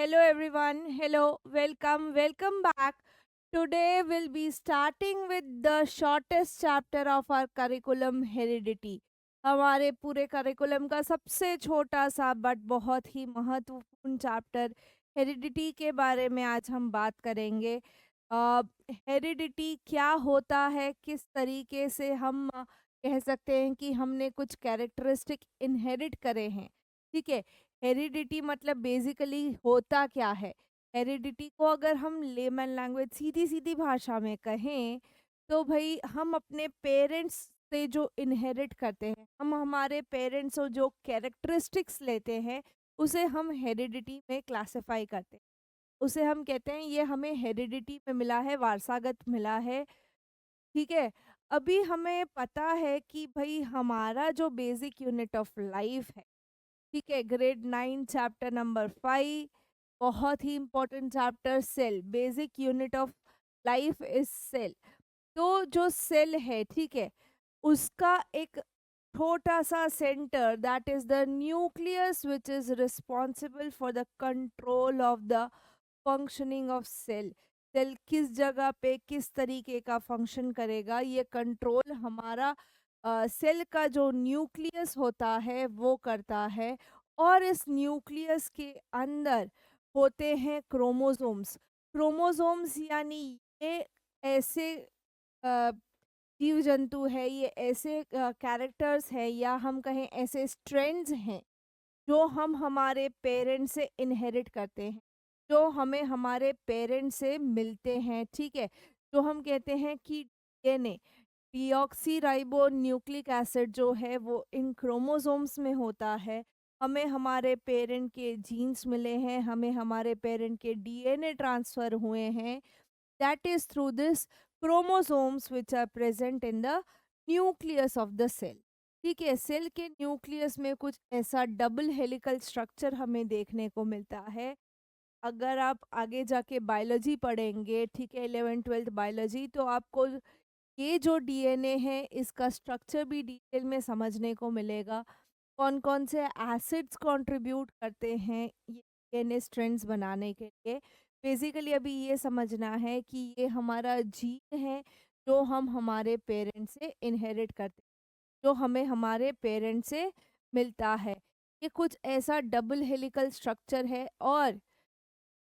Hello everyone. Hello. Welcome back. Today we'll be starting with the shortest chapter of our curriculum heredity. हमारे पूरे curriculum का सबसे छोटा सा बट बहुत ही महत्वपूर्ण चैप्टर हेरिडिटी के बारे में आज हम बात करेंगे। हेरिडिटी क्या होता है, किस तरीके से हम कह सकते हैं कि हमने कुछ कैरेक्टरिस्टिक इनहेरिट करे हैं। ठीक है। हेरिडिटी मतलब बेसिकली होता क्या है? हेरिडिटी को अगर हम लेमन लैंग्वेज सीधी सीधी भाषा में कहें तो भाई हम अपने पेरेंट्स से जो इनहेरिट करते हैं, हम हमारे पेरेंट्स से जो कैरेक्टरिस्टिक्स लेते हैं उसे हम हेरिडिटी में क्लासिफाई करते हैं। उसे हम कहते हैं ये हमें हेरिडिटी में मिला है, वारसागत मिला है। ठीक है। अभी हमें पता है कि भाई हमारा जो बेसिक यूनिट ऑफ लाइफ है, ठीक है, ग्रेड 9 चैप्टर नंबर 5, बहुत ही important chapter, cell, basic unit of life is cell. तो जो सेल है, ठीक है, उसका एक छोटा सा centre, that is the nucleus which is responsible for the control of the functioning of cell. Cell किस जगह पे किस तरीके का फंक्शन करेगा, ये कंट्रोल हमारा सेल का जो न्यूक्लियस होता है वो करता है। और इस न्यूक्लियस के अंदर होते हैं क्रोमोसोम्स। क्रोमोसोम्स यानी ये ऐसे अ, जीव जंतु है, ये ऐसे कैरेक्टर्स हैं या हम कहें ऐसे स्ट्रेंड्स हैं जो हम हमारे पेरेंट्स से इनहेरिट करते हैं, जो हमें हमारे पेरेंट्स से मिलते हैं। ठीक है। जो हम कहते हैं कि DNA, deoxy ribo nucleic acid जो है वो इन क्रोमोसोम्स में होता है। हमें हमारे पेरेंट के जीन्स मिले हैं, हमें हमारे पेरेंट के डीएनए ट्रांसफर हुए हैं। That is through this chromosomes which are present in the nucleus of the cell. ठीक है। सेल के न्यूक्लियस में कुछ ऐसा डबल हेलिकल स्ट्रक्चर हमें देखने को मिलता है। अगर आप आगे जाके बायोलॉजी पढ़ेंगे, ठीक है, 11th 12th बायोलॉजी, तो आपको ये जो डीएनए है इसका स्ट्रक्चर भी डिटेल में समझने को मिलेगा। कौन कौन से एसिड्स कंट्रीब्यूट करते हैं ये डीएनए स्ट्रैंड्स बनाने के लिए। बेसिकली अभी ये समझना है कि ये हमारा जीन है जो हम हमारे पेरेंट्स से इनहेरिट करते हैं, जो हमें हमारे पेरेंट्स से मिलता है। ये कुछ ऐसा डबल हेलिकल स्ट्रक्चर है और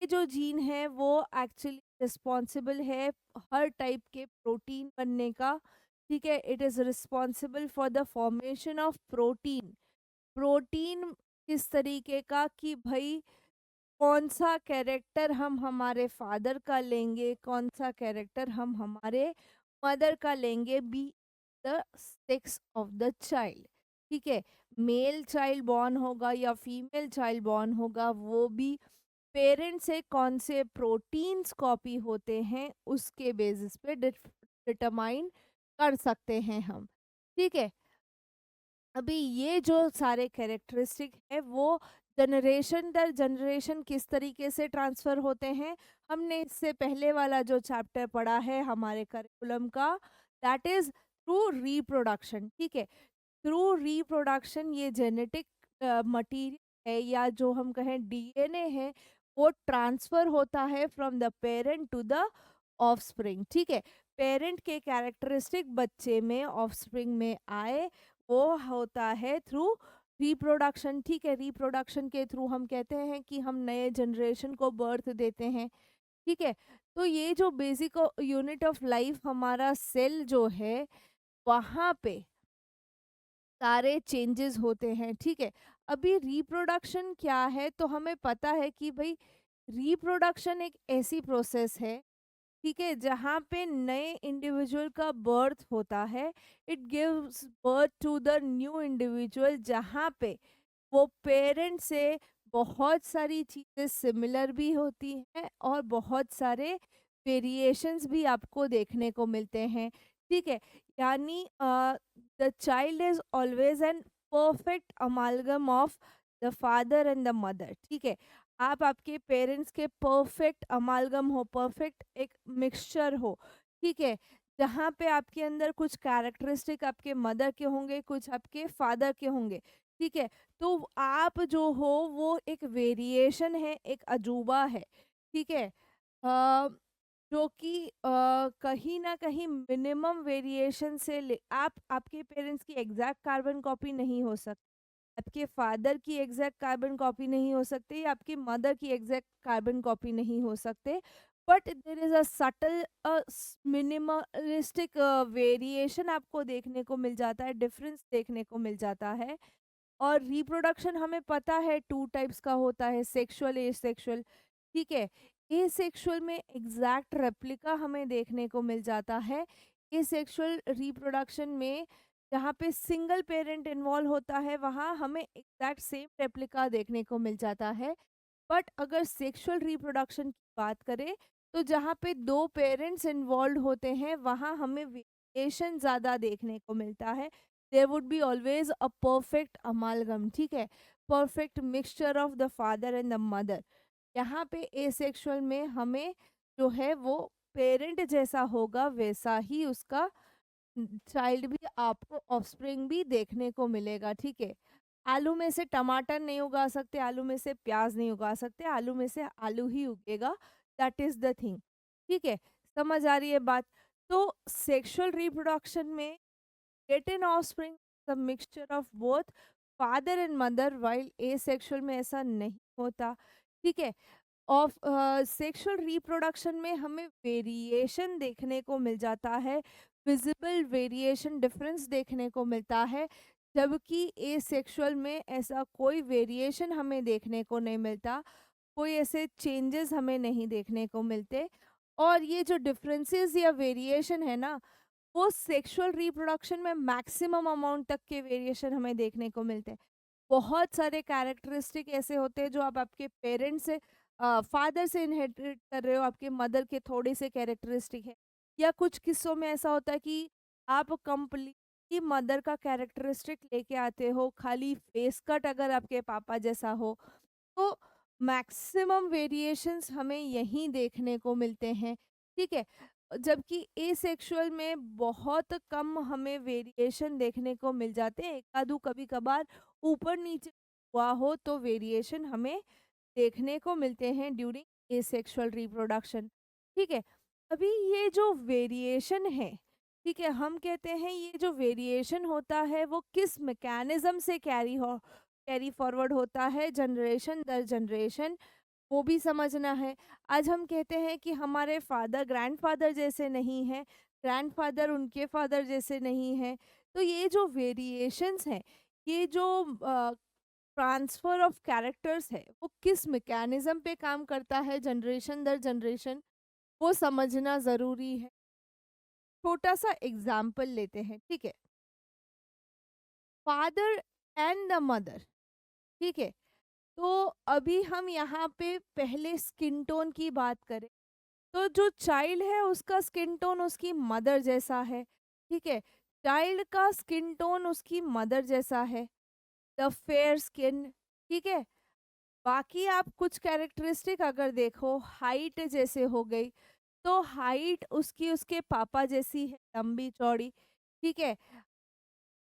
ये जो जीन है वो एक्चुअली रिस्पॉन्सिबल है हर टाइप के प्रोटीन बनने का। ठीक है। It is responsible for the formation of protein. Protein किस तरीके का कि भाई कौन सा कैरेक्टर हम हमारे फादर का लेंगे, कौन सा कैरेक्टर हम हमारे मदर का लेंगे, be the sex of the child. ठीक है। मेल चाइल्ड बॉर्न होगा या फीमेल चाइल्ड बॉर्न होगा, वो भी पेरेंट से कौन से प्रोटीन्स कॉपी होते हैं उसके बेसिस पे डिटरमाइन कर सकते हैं हम। ठीक है। अभी ये जो सारे कैरेक्टरिस्टिक है वो जनरेशन दर जनरेशन किस तरीके से ट्रांसफर होते हैं, हमने इससे पहले वाला जो चैप्टर पढ़ा है हमारे करिकुलम का, दैट इज थ्रू रिप्रोडक्शन। ठीक है। थ्रू रिप्रोडक्शन ये जेनेटिक मटीरियल है या जो हम कहें डीएनए है, वो ट्रांसफर होता है from the parent to the offspring. ठीक है। पेरेंट के कैरेक्टरिस्टिक बच्चे में ऑफस्प्रिंग में आए, वो होता है थ्रू रिप्रोडक्शन। ठीक है। रिप्रोडक्शन के थ्रू हम कहते हैं कि हम नए जनरेशन को बर्थ देते हैं। ठीक है। तो ये जो बेसिक यूनिट ऑफ लाइफ हमारा सेल जो है, वहाँ पे सारे चेंजेस होते हैं। ठीक है। अभी रिप्रोडक्शन क्या है, तो हमें पता है कि भाई रिप्रोडक्शन एक ऐसी प्रोसेस है, ठीक है, जहाँ पे नए इंडिविजुअल का बर्थ होता है। It gives birth to the new individual, जहाँ पे वो पेरेंट से बहुत सारी चीज़ें सिमिलर भी होती हैं और बहुत सारे वेरिएशंस भी आपको देखने को मिलते हैं। ठीक है। यानी the child is always an perfect अमालगम of the father and the mother. ठीक है। आप आपके पेरेंट्स के परफेक्ट अमालगम हो, परफेक्ट एक मिक्सचर हो। ठीक है। जहाँ पे आपके अंदर कुछ कैरेक्टरिस्टिक आपके मदर के होंगे, कुछ आपके फादर के होंगे। ठीक है? तो आप जो हो वो एक वेरिएशन है, एक अजूबा है, ठीक है? जो कि कहीं न कहीं मिनिमम वेरिएशन से ले आप आपके पेरेंट्स की एग्ज़ैक्ट कार्बन कॉपी नहीं हो सकते, आपके फादर की एग्ज़ैक्ट कार्बन कॉपी नहीं हो सकती, आपकी मदर की एग्ज़ैक्ट कार्बन कॉपी नहीं हो सकते। But there is a subtle minimalistic variation आपको देखने को मिल जाता है, डिफरेंस देखने को मिल जाता है। और रिप्रोडक्शन हमें पता है 2 टाइप्स का होता है, सेक्सुअल, एसेक्सुअल, ठीक है? एसेक्सुअल में एग्ज़ैक्ट रेप्लिका हमें देखने को मिल जाता है। एसेक्सुअल रिप्रोडक्शन में जहाँ पे सिंगल पेरेंट इन्वॉल्व होता है, वहाँ हमें एग्ज़ैक्ट सेम रेप्लिका देखने को मिल जाता है। बट अगर सेक्सुअल रिप्रोडक्शन की बात करें, तो जहाँ पे 2 पेरेंट्स इन्वॉल्व्ड होते हैं, वहाँ हमें वेरिएशन ज़्यादा देखने को मिलता है। There would be always a perfect amalgam, ठीक है? Perfect mixture of the father and the mother. यहाँ पे एसेक्सुअल में हमें जो है वो पेरेंट जैसा होगा, वैसा ही उसका चाइल्ड भी, आपको ऑफस्प्रिंग भी देखने को मिलेगा, ठीक है? आलू में से टमाटर नहीं उगा सकते, आलू में से प्याज नहीं उगा सकते, आलू में से आलू ही उगेगा, दैट इज द थिंग, ठीक है? समझ आ रही है बात? तो सेक्सुअल रिप्रोडक्शन में get an offspring the mixture of both father and mother, while asexual में ऐसा नहीं होता, ठीक है? ऑफ सेक्सुअल रिप्रोडक्शन में हमें वेरिएशन देखने को मिल जाता है, विजिबल वेरिएशन, डिफरेंस देखने को मिलता है, जबकि एसेक्सुअल में ऐसा कोई वेरिएशन हमें देखने को नहीं मिलता, कोई ऐसे चेंजेस हमें नहीं देखने को मिलते। और ये जो डिफरेंसेस या वेरिएशन है ना, वो सेक्सुअल रिप्रोडक्शन में मैक्सिमम अमाउंट तक के वेरिएशन हमें देखने को मिलते हैं। बहुत सारे कैरेक्टरिस्टिक ऐसे होते हैं जो आप आपके पेरेंट्स से, फादर से इनहेरिट कर रहे हो, आपके मदर के थोड़े से कैरेक्टरिस्टिक है, या कुछ किस्सों में ऐसा होता है कि आप कंप्लीटली मदर का कैरेक्टरिस्टिक लेके आते हो, खाली फेस कट अगर आपके पापा जैसा हो, तो मैक्सिमम वेरिएशंस हमें यहीं देखने को मिलते हैं, ठीक है? जबकि एसेक्सुअल में बहुत कम हमें वेरिएशन देखने को मिल जाते हैं, एक आधू कभी कभार ऊपर नीचे हुआ हो तो वेरिएशन हमें देखने को मिलते हैं ड्यूरिंग एसेक्सुअल रिप्रोडक्शन, ठीक है? अभी ये जो वेरिएशन है, ठीक है, हम कहते हैं ये जो वेरिएशन होता है वो किस मैकेनिज्म से कैरी फॉरवर्ड होता है जनरेशन दर जनरेशन, वो भी समझना है। आज हम कहते हैं कि हमारे फादर ग्रैंडफादर जैसे नहीं हैं, ग्रैंडफादर उनके फादर जैसे नहीं हैं। तो ये जो वेरिएशंस हैं, ये जो ट्रांसफर ऑफ कैरेक्टर्स है, वो किस मैकेनिज्म पे काम करता है जनरेशन दर जनरेशन, वो समझना ज़रूरी है। छोटा सा एग्जाम्पल लेते हैं, ठीक है? फादर एंड द मदर, ठीक है? तो अभी हम यहाँ पे पहले स्किन टोन की बात करें, तो जो चाइल्ड है उसका स्किन टोन उसकी मदर जैसा है, ठीक है? चाइल्ड का स्किन टोन उसकी मदर जैसा है, द फेयर स्किन, ठीक है? बाकी आप कुछ कैरेक्टरिस्टिक अगर देखो, हाइट जैसे हो गई, तो हाइट उसकी उसके पापा जैसी है, लंबी चौड़ी, ठीक है?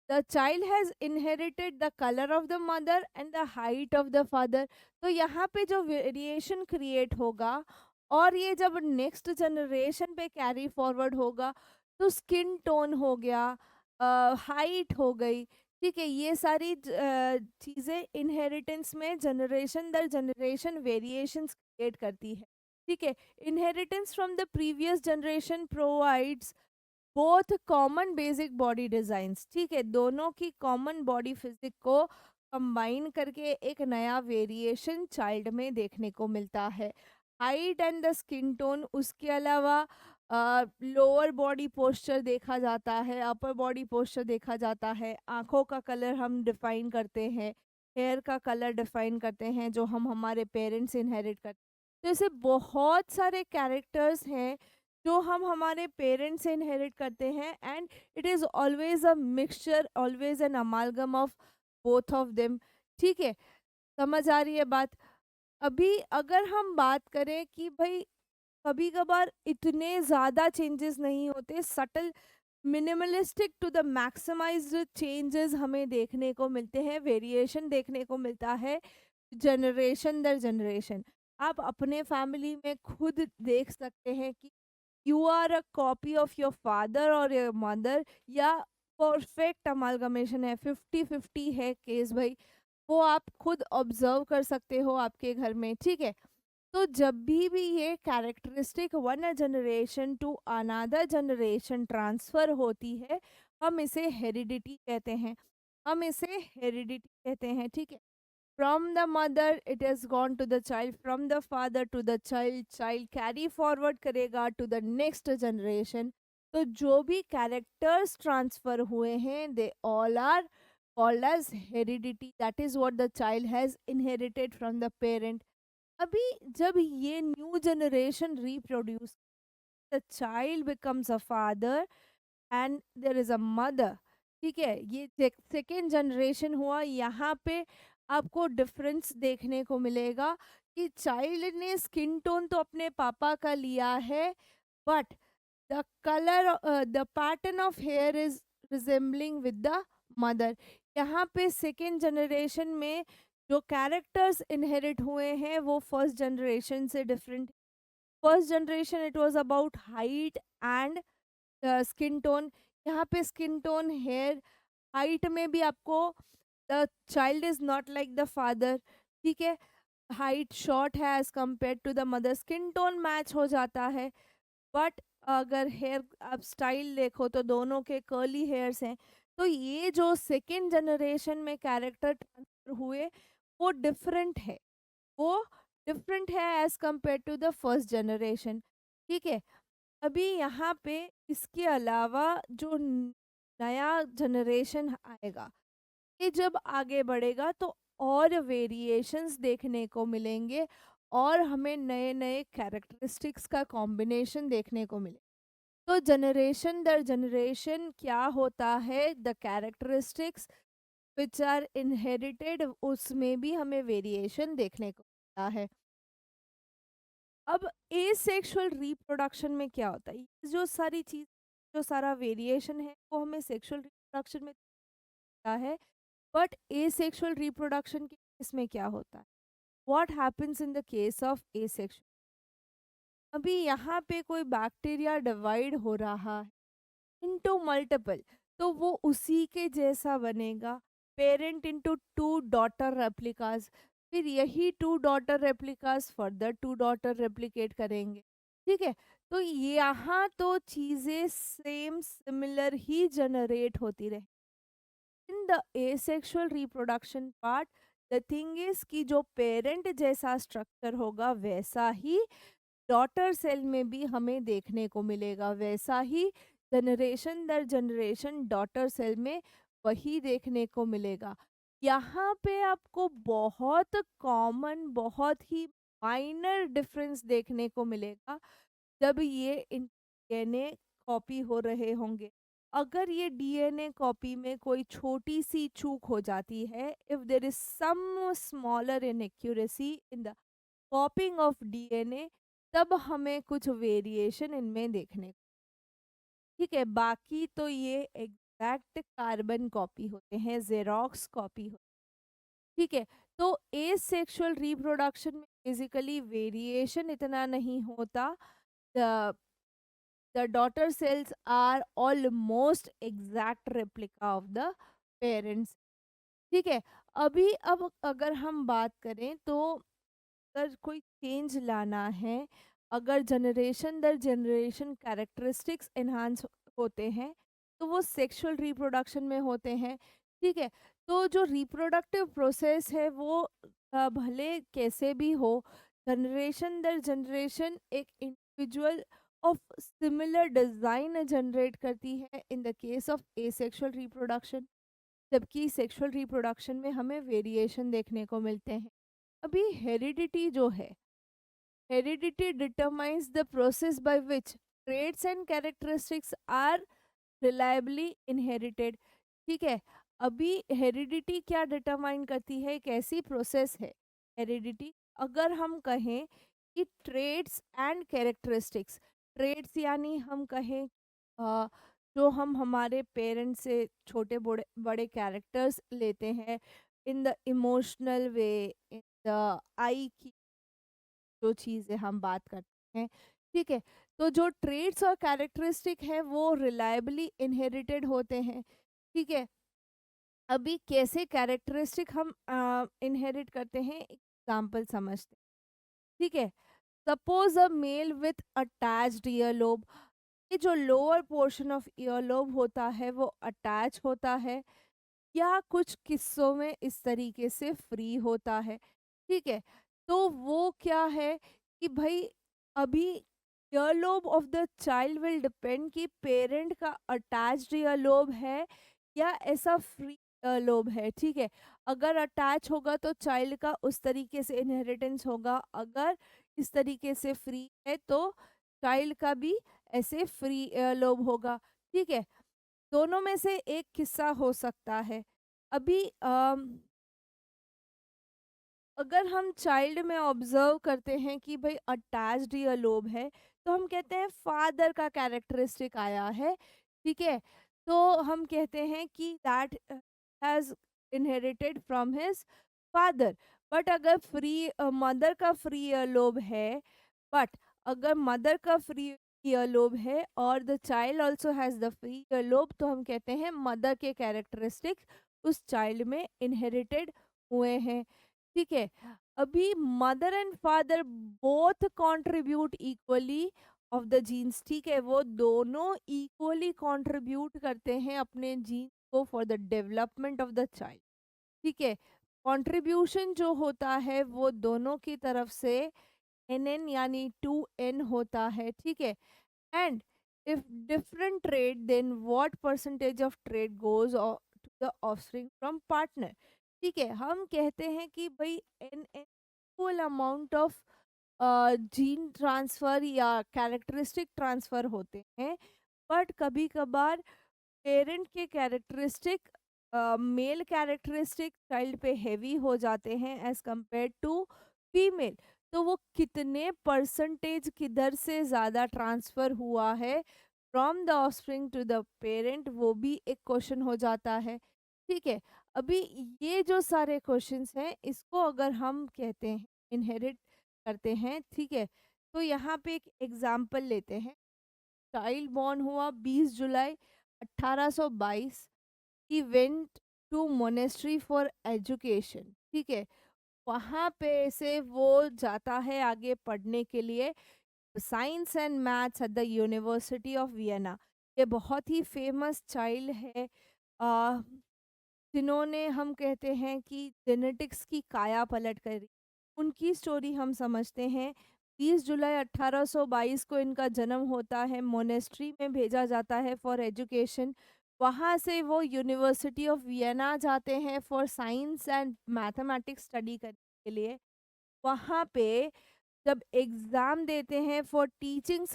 The child has inherited the colour of the mother and the height of the father. तो यहाँ पे जो वेरिएशन क्रिएट होगा, और ये जब नेक्स्ट जनरेशन पे कैरी फॉरवर्ड होगा, तो स्किन टोन हो गया, हाइट हो गई, ठीक है? ये सारी चीज़ें इनहेरिटेंस में जनरेशन दर जनरेशन वेरिएशंस क्रिएट करती है, ठीक है? Inheritance from the previous generation provides both common basic body designs, ठीक है? दोनों की कॉमन बॉडी फिजिक को कंबाइन करके एक नया वेरिएशन चाइल्ड में देखने को मिलता है। Height and the skin tone, उसके अलावा लोअर बॉडी पोस्चर देखा जाता है, अपर बॉडी पोस्चर देखा जाता है, आंखों का कलर हम डिफाइन करते हैं, हेयर का कलर डिफाइन करते हैं जो हम हमारे पेरेंट्स से इनहेरिट करते हैं। तो ऐसे बहुत सारे कैरेक्टर्स हैं जो हम हमारे पेरेंट्स से इनहेरिट करते हैं, and it is always a mixture, always an अमालगम of both of them, ठीक है? समझ आ रही है बात? अभी अगर हम बात करें कि भाई कभी कभार इतने ज़्यादा चेंजेस नहीं होते, subtle minimalistic to the maximised changes हमें देखने को मिलते हैं, वेरिएशन देखने को मिलता है जनरेशन दर जनरेशन। आप अपने फैमिली में खुद देख सकते हैं कि you are a copy of your father और योर मदर, या परफेक्ट अमालगमेशन है, 50-50 है केस भाई। वो आप खुद ऑब्जर्व कर सकते हो आपके घर में, ठीक है। तो जब भी ये characteristic one generation to another generation transfer होती है, हम इसे हेरिडिटी कहते हैं। हम इसे हेरिडिटी कहते हैं, ठीक है। From the mother it is gone to the child, from the father to the child, child carry forward करेगा टू द नेक्स्ट जनरेशन। तो जो भी कैरेक्टर्स ट्रांसफर हुए हैं, they all are called as heredity, that is what the child has inherited from the parent. अभी जब ये new generation reproduce, the child becomes a father and there is a mother, ठीक है। ये second generation हुआ, यहाँ पे आपको डिफरेंस देखने को मिलेगा कि चाइल्ड ने स्किन टोन तो अपने पापा का लिया है, but the colour, the pattern of here is resembling with the mother. यहाँ पे सेकेंड जनरेशन में जो कैरेक्टर्स इनहेरिट हुए हैं वो फर्स्ट जनरेशन से different. First generation it was about height and skin tone. यहाँ पे स्किन टोन, हेयर, हाइट में भी आपको the child is not like the father, ठीक है। हाइट शॉर्ट है as compare to the mother, skin tone match हो जाता है। बट अगर हेयर आप स्टाइल देखो तो दोनों के कर्ली हेयर्स हैं। तो ये जो सेकेंड जनरेशन में कैरेक्टर ट्रांसफर हुए वो डिफरेंट है, वो डिफरेंट है as compare to the first generation, ठीक है। अभी यहाँ पे इसके अलावा जो नया जनरेशन आएगा, ये जब आगे बढ़ेगा तो और वेरिएशंस देखने को मिलेंगे, और हमें नए नए कैरेक्टरिस्टिक्स का कॉम्बिनेशन देखने को मिले। तो जनरेशन दर जनरेशन क्या होता है, the characteristics which are inherited, उसमें भी हमें वेरिएशन देखने को मिलता है। अब एसेक्सुअल रिप्रोडक्शन में क्या होता है, ये जो सारी चीज, जो सारा वेरिएशन है वो हमें सेक्सुअल रिप्रोडक्शन में दिखता है। बट एसेक्सुअल रिप्रोडक्शन के केस में क्या होता है, what happens in the case of asexual. अभी यहाँ पे कोई बैक्टीरिया डिवाइड हो रहा है इनटू मल्टीपल, तो वो उसी के जैसा बनेगा, parent into two daughter replicas. फिर यही two daughter replicas further to daughter replicate करेंगे, ठीक है। तो यहाँ तो चीजें सेम सिमिलर ही जनरेट होती रहे। In the asexual reproduction part, the thing is कि जो पेरेंट जैसा स्ट्रक्चर होगा वैसा ही डॉटर सेल में भी हमें देखने को मिलेगा, वैसा ही जनरेशन दर जनरेशन डॉटर सेल में वही देखने को मिलेगा। यहाँ पे आपको बहुत कॉमन, बहुत ही माइनर डिफरेंस देखने को मिलेगा जब ये इन डीएनए कॉपी हो रहे होंगे। अगर ये डीएनए कॉपी में कोई छोटी सी चूक हो जाती है, if there is some smaller inaccuracy in the copying of DNA, तब हमें कुछ वेरिएशन इनमें देखने को, ठीक है। बाकी तो ये एग्जैक्ट कार्बन कॉपी होते हैं, जेरोक्स कॉपी होते हैं, ठीक है। तो एसेक्सुअल रिप्रोडक्शन में बेसिकली वेरिएशन इतना नहीं होता, the daughter cells are almost exact replica of the parents, ठीक है। अभी अब अगर हम बात करें तो अगर कोई चेंज लाना है, अगर जनरेशन दर जनरेशन कैरेक्टरिस्टिक्स एनहांस होते हैं, तो वो सेक्सुअल रिप्रोडक्शन में होते हैं, ठीक है। तो जो रिप्रोडक्टिव प्रोसेस है वो भले कैसे भी हो, जनरेशन दर जनरेशन एक individual of similar design generate करती है in the case of asexual reproduction, जबकि सेक्सुअल रिप्रोडक्शन में हमें वेरिएशन देखने को मिलते हैं। अभी हेरिडिटी जो है, heredity determines the process by which traits and characteristics are reliably inherited, ठीक है। अभी हेरिडिटी क्या डिटरमाइन करती है, एक ऐसी प्रोसेस है हेरिडिटी, अगर हम कहें कि ट्रेड्स एंड कैरेक्टरिस्टिक्स, ट्रेड्स यानी हम कहें जो हम हमारे पेरेंट्स से छोटे बड़े बड़े कैरेक्टर्स लेते हैं in the emotional way, in the eye की जो चीज़ें हम बात करते हैं, ठीक है। तो जो ट्रेड्स और कैरेक्टरिस्टिक है वो रिलायबली इनहेरिटेड होते हैं, ठीक है। अभी कैसे कैरेक्टरिस्टिक हम इनहेरिट करते हैं, एग्जाम्पल समझते हैं, ठीक है। Suppose a mail with attached earlobe, ये जो लोअर पोर्शन ऑफ ईयरलोब होता है वो अटैच होता है या कुछ किस्सों में इस तरीके से फ्री होता है, ठीक है। तो वो क्या है कि भाई अभी earlobe of the child will depend कि पेरेंट का अटैच्ड ईयरलोब है या ऐसा फ्री ईयरलोब है, ठीक है। अगर अटैच होगा तो चाइल्ड का उस तरीके से इनहेरिटेंस होगा, अगर इस तरीके से फ्री है तो चाइल्ड का भी ऐसे फ्री ईयरलोब होगा, ठीक है। दोनों में से एक किस्सा हो सकता है। अभी अगर हम चाइल्ड में ऑब्जर्व करते हैं कि भाई अटैच्ड या लोब है, तो हम कहते हैं फादर का कैरेक्टरिस्टिक आया है, ठीक है। तो हम कहते हैं कि that has inherited from his father. But अगर फ्री मदर का फ्री लोब है, बट अगर मदर का फ्री ईयरलोब है और the child also has the free earlobe, तो हम कहते हैं मदर के कैरेक्टरिस्टिक्स उस चाइल्ड में इनहेरिटेड हुए हैं, ठीक है। अभी mother and father both contribute equally of the genes, ठीक है। वो दोनों इक्वली कंट्रीब्यूट करते हैं अपने जीन्स को for the development of the child, ठीक है। कंट्रीब्यूशन जो होता है वो दोनों की तरफ से एन एन यानी 2n होता है, ठीक है। And if different trait then what percentage of trait goes to the offspring from partner, ठीक है। हम कहते हैं कि भाई an an equal amount of gene transfer या कैरेक्टरिस्टिक ट्रांसफर होते हैं, बट कभी कभार पेरेंट के कैरेक्टरिस्टिक मेल कैरेक्टरिस्टिक चाइल्ड पे हैवी हो जाते हैं एज कंपेयर टू फीमेल। तो वो कितने परसेंटेज किधर से ज़्यादा ट्रांसफ़र हुआ है from the offspring to the parent, वो भी एक क्वेश्चन हो जाता है, ठीक है। अभी ये जो सारे क्वेश्चंस हैं इसको अगर हम कहते हैं इनहेरिट करते हैं, ठीक है। तो यहाँ पे एक एग्जाम्पल लेते हैं। चाइल्ड बॉर्न हुआ 20 जुलाई 1822, he went to monastery for education, ठीक है। वहाँ पे से वो जाता है आगे पढ़ने के लिए science and maths at the university of Vienna. ये बहुत ही फेमस चाइल्ड है, अ, जिन्होंने हम कहते हैं कि जेनेटिक्स की काया पलट करी। उनकी स्टोरी हम समझते हैं। 20 जुलाई 1822 को इनका जन्म होता है, मोनेस्ट्री में भेजा जाता है फॉर एजुकेशन। वहाँ से वो यूनिवर्सिटी ऑफ वियना जाते हैं for science and mathematics study करने के लिए। वहाँ पे जब एग्ज़ाम देते हैं फॉर टीचिंग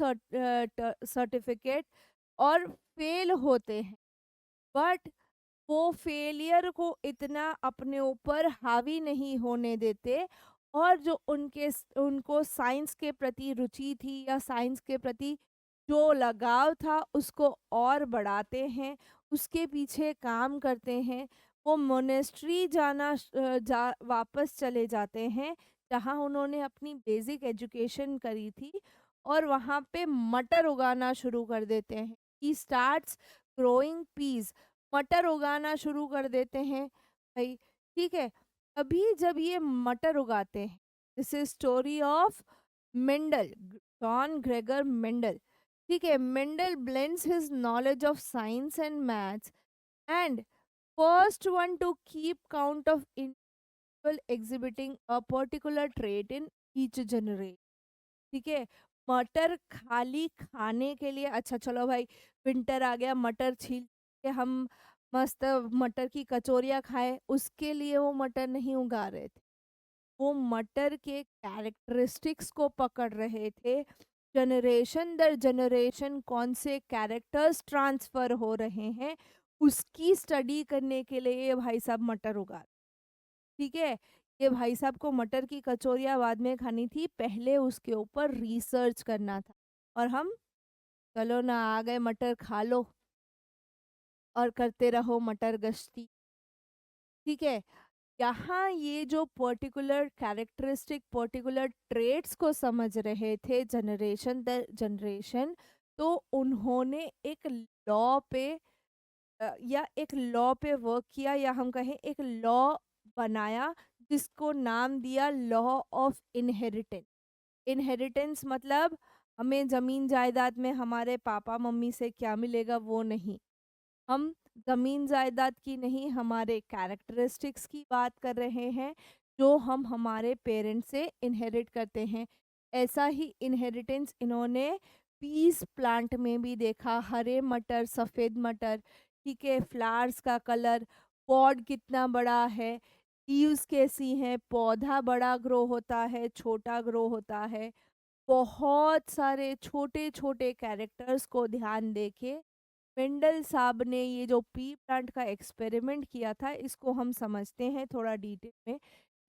सर्टिफिकेट और फेल होते हैं, बट वो फेलियर को इतना अपने ऊपर हावी नहीं होने देते और जो उनको साइंस के प्रति रुचि थी या साइंस के प्रति जो लगाव था उसको और बढ़ाते हैं, उसके पीछे काम करते हैं। वो मोनेस्ट्री वापस चले जाते हैं जहाँ उन्होंने अपनी बेसिक एजुकेशन करी थी और वहाँ पे मटर उगाना शुरू कर देते हैं। ही स्टार्ट्स ग्रोइंग पीस, मटर उगाना शुरू कर देते हैं भाई, ठीक है। अभी जब ये मटर उगाते हैं, this is story of Mendel, John Gregor Mendel, ठीक है। Mendel blends his knowledge of science and maths and first one two keep count of individual exhibiting a particular trait in each generation, ठीक है। मटर खाली खाने के लिए, अच्छा चलो भाई विंटर आ गया, मटर छील के हम मस्त मटर की कचौरियाँ खाए, उसके लिए वो मटर नहीं उगा रहे थे। वो मटर के कैरेक्टरिस्टिक्स को पकड़ रहे थे। जनरेशन दर जनरेशन कौन से कैरेक्टर्स ट्रांसफर हो रहे हैं, उसकी स्टडी करने के लिए ये भाई साहब मटर उगा, ठीक है। ये भाई साहब को मटर की कचौरियाँ बाद में खानी थी, पहले उसके ऊपर रिसर्च करना था। और हम चलो ना आ गए मटर खा लो, और करते रहो मटर गश्ती। ठीक है, यहाँ ये जो पर्टिकुलर कैरेक्टरिस्टिक पर्टिकुलर ट्रेट्स को समझ रहे थे जनरेशन दर जनरेशन, तो उन्होंने एक लॉ पे या एक लॉ पे वर्क किया, या हम कहें एक लॉ बनाया जिसको नाम दिया लॉ ऑफ इनहेरिटेंस। इनहेरिटेंस मतलब हमें जमीन जायदाद में हमारे पापा मम्मी से क्या मिलेगा वो नहीं, हम जमीन जायदाद की नहीं, हमारे कैरेक्टरिस्टिक्स की बात कर रहे हैं जो हम हमारे पेरेंट्स से इनहेरिट करते हैं। ऐसा ही इनहेरिटेंस इन्होंने पीस प्लांट में भी देखा, हरे मटर, सफ़ेद मटर, ठीक है, फ्लावर्स का कलर, पॉड कितना बड़ा है, लीव्स कैसी हैं, पौधा बड़ा ग्रो होता है, छोटा ग्रो होता है, बहुत सारे छोटे छोटे कैरेक्टर्स को ध्यान देके मेंडल साहब ने ये जो पी प्लांट का एक्सपेरिमेंट किया था, इसको हम समझते हैं थोड़ा डिटेल में।